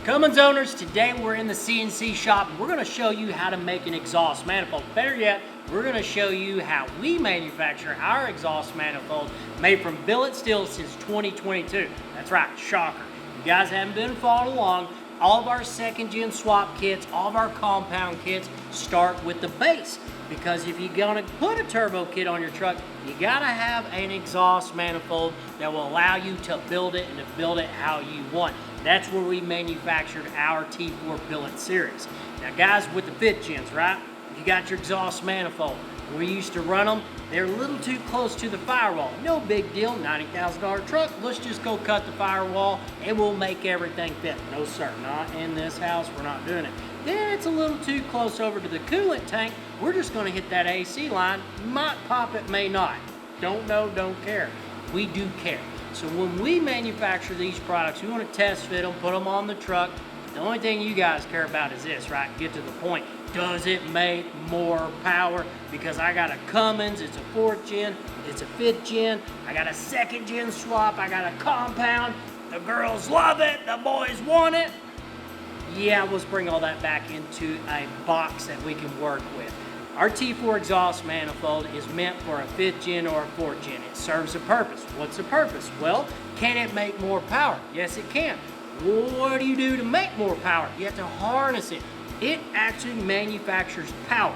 Cummins owners, today we're in the CNC shop. We're going to show you how to make an exhaust manifold. Better yet, we're going to show you how we manufacture our exhaust manifold made from billet steel since 2022. That's right, shocker. You guys haven't been following along. All of our second gen swap kits, all of our compound kits start with the base. Because if you're going to put a turbo kit on your truck, you got to have an exhaust manifold that will allow you to build it and to build it how you want. That's where we manufactured our T4 billet series. Now guys, with the 5th gens, right? You got your exhaust manifold. We used to run them. They're a little too close to the firewall. No big deal, $90,000 truck. Let's just go cut the firewall and we'll make everything fit. No sir, not in this house. We're not doing it. Then it's a little too close over to the coolant tank. We're just gonna hit that AC line. Might pop it, may not. Don't know, don't care. We do care. So when we manufacture these products, we want to test fit them, put them on the truck. The only thing you guys care about is this, right? Get to the point. Does it make more power? Because I got a Cummins, it's a 4th gen, it's a 5th gen, I got a 2nd gen swap, I got a compound. The girls love it, the boys want it. Yeah, let's bring all that back into a box that we can work with. Our T4 exhaust manifold is meant for a 5th gen or a 4th gen. It serves a purpose. What's the purpose? Well, can it make more power? Yes, it can. What do you do to make more power? You have to harness it. It actually manufactures power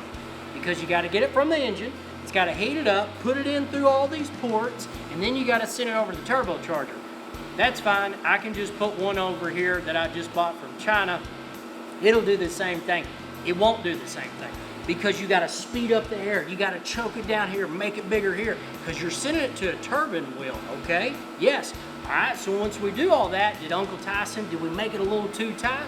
because you got to get it from the engine. It's got to heat it up, put it in through all these ports, and then you got to send it over to the turbocharger. That's fine. I can just put one over here that I just bought from China. It'll do the same thing. It won't do the same thing because you got to speed up the air. You got to choke it down here, make it bigger here because you're sending it to a turbine wheel, okay? Yes. All right, so once we do all that, did Uncle Tyson, did we make it a little too tight?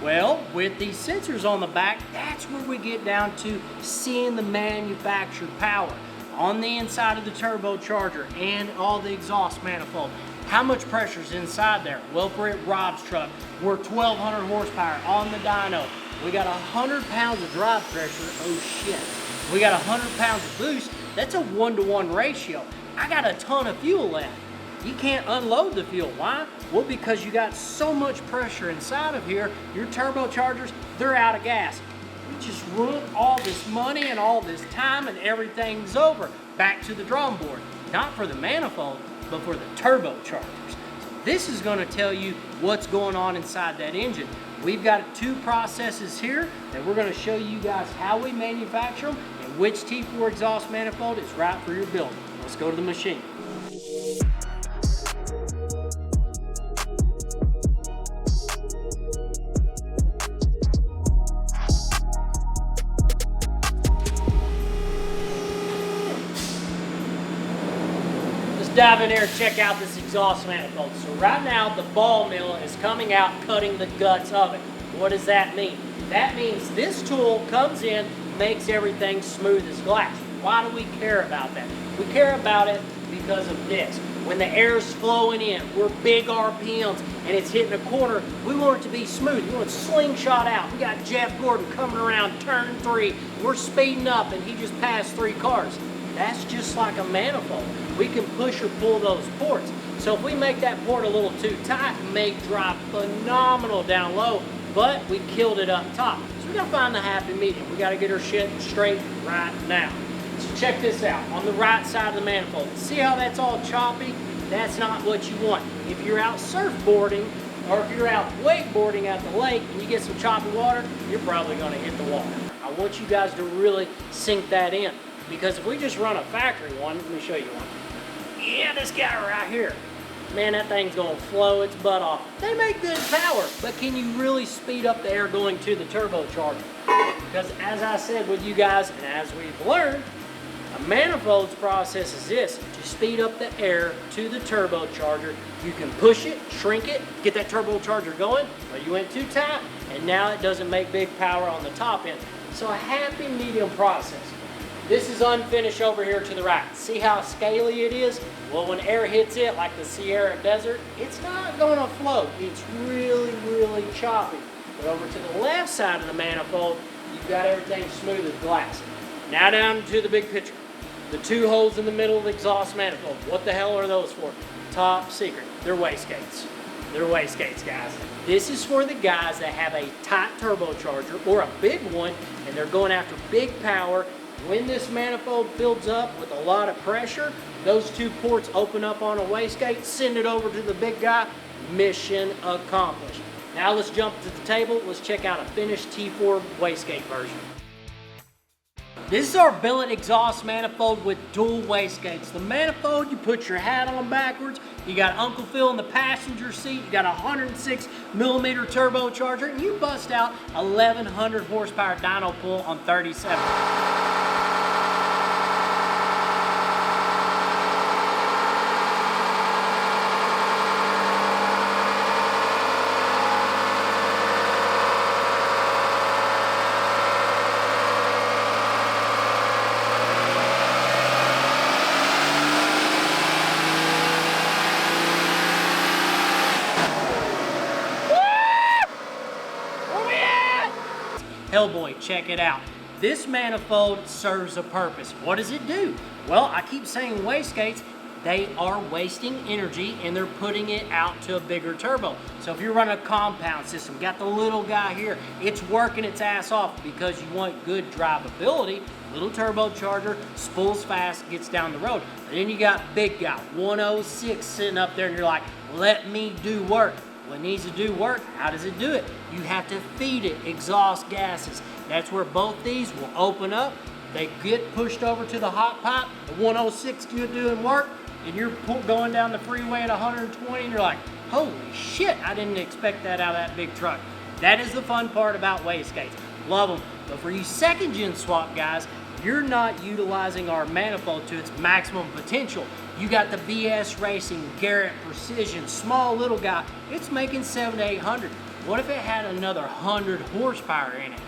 Well, with these sensors on the back, that's where we get down to seeing the manufactured power on the inside of the turbocharger and all the exhaust manifold. How much pressure is inside there? Well, for it, Rob's truck, we're 1,200 horsepower on the dyno. We got 100 pounds of drive pressure. Oh shit. We got 100 pounds of boost. That's a 1-to-1 ratio. I got a ton of fuel left. You can't unload the fuel. Why? Well, because you got so much pressure inside of here, your turbochargers, they're out of gas. We just ruined all this money and all this time and everything's over. Back to the drawing board. Not for the manifold, but for the turbochargers. So this is going to tell you what's going on inside that engine. We've got 2 processes here that we're going to show you guys how we manufacture them and which T4 exhaust manifold is right for your building. Let's go to the machine. Dive in here and check out this exhaust manifold. So right now the ball mill is coming out cutting the guts of it. What does that mean? That means this tool comes in, makes everything smooth as glass. Why do we care about that? We care about it because of this. When the air is flowing in, we're big RPMs and it's hitting a corner, we want it to be smooth. We want it slingshot out. We got Jeff Gordon coming around turn 3. We're speeding up and he just passed 3 cars. That's just like a manifold. We can push or pull those ports. So if we make that port a little too tight, it may drive phenomenal down low, but we killed it up top. So we gotta find the happy medium. We gotta get our shit straight right now. So check this out. On the right side of the manifold, see how that's all choppy? That's not what you want. If you're out surfboarding, or if you're out wakeboarding at the lake and you get some choppy water, you're probably gonna hit the water. I want you guys to really sink that in. Because if we just run a factory one, let me show you one. Yeah, this guy right here. Man, that thing's gonna flow its butt off. They make good power, but can you really speed up the air going to the turbocharger? Because as I said with you guys, and as we've learned, a manifold's process is this. To speed up the air to the turbocharger, you can push it, shrink it, get that turbocharger going, but you went too tight, and now it doesn't make big power on the top end. So a happy medium process. This is unfinished over here to the right. See how scaly it is? Well, when air hits it, like the Sierra Desert, it's not gonna float. It's really, really choppy. But over to the left side of the manifold, you've got everything smooth as glass. Now down to the big picture. The 2 holes in the middle of the exhaust manifold. What the hell are those for? Top secret. They're wastegates. They're wastegates, guys. This is for the guys that have a tight turbocharger or a big one and they're going after big power. When this manifold fills up with a lot of pressure, those two ports open up on a wastegate, send it over to the big guy, mission accomplished. Now let's jump to the table. Let's check out a finished T4 wastegate version. This is our billet exhaust manifold with dual wastegates. The manifold, you put your hat on backwards. You got Uncle Phil in the passenger seat. You got a 106 millimeter turbocharger, and you bust out 1100 horsepower dyno pull on 37. Hellboy, check it out. This manifold serves a purpose. What does it do? Well, I keep saying wastegates, they are wasting energy and they're putting it out to a bigger turbo. So if you're running a compound system, got the little guy here, it's working its ass off because you want good drivability. Little turbocharger, spools fast, gets down the road. And then you got big guy, 106 sitting up there and you're like, let me do work. Well, it needs to do work. How does it do it? You have to feed it exhaust gases. That's where both these will open up. They get pushed over to the hot pipe. The 106 is doing work, and you're going down the freeway at 120, and you're like, holy shit, I didn't expect that out of that big truck. That is the fun part about wastegates. Love them. But for you second gen swap guys, you're not utilizing our manifold to its maximum potential. You got the BS Racing, Garrett Precision, small little guy. It's making 700 to 800. What if it had another 100 horsepower in it?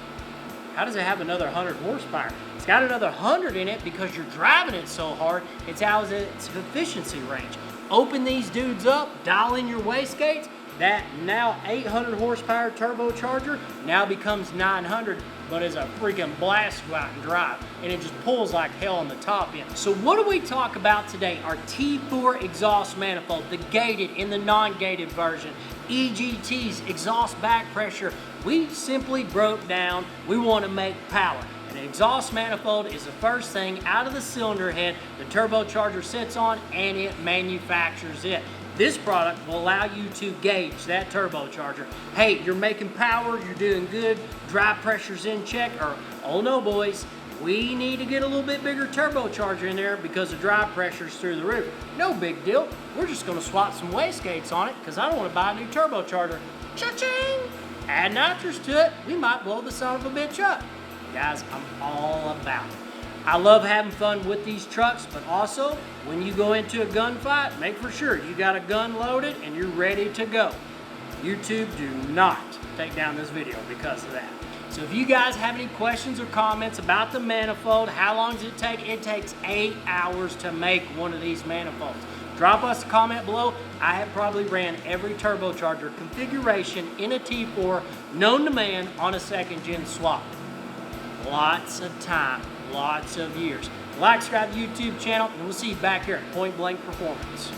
How does it have another 100 horsepower? It's got another 100 in it because you're driving it so hard, it's out of its efficiency range. Open these dudes up, dial in your wastegates, that now 800 horsepower turbocharger now becomes 900, but is a freaking blast to go out and drive. And it just pulls like hell on the top end. So what do we talk about today? Our T4 exhaust manifold, the gated and the non-gated version, EGTs, exhaust back pressure. We simply broke down, we want to make power. An exhaust manifold is the first thing out of the cylinder head the turbocharger sits on and it manufactures it. This product will allow you to gauge that turbocharger. Hey, you're making power, you're doing good, drive pressure's in check, or oh no boys, we need to get a little bit bigger turbocharger in there because the drive pressure's through the roof. No big deal, we're just gonna swap some wastegates on it because I don't wanna buy a new turbocharger. Cha-ching! Add nitrous to it, we might blow the son of a bitch up. Guys, I'm all about it. I love having fun with these trucks, but also when you go into a gunfight, make for sure you got a gun loaded and you're ready to go. YouTube, do not take down this video because of that. So if you guys have any questions or comments about the manifold, how long does it take? It takes 8 hours to make one of these manifolds. Drop us a comment below. I have probably ran every turbocharger configuration in a T4 known to man on a second gen swap. Lots of time, lots of years. Like, subscribe to the YouTube channel, and we'll see you back here at Point Blank Performance.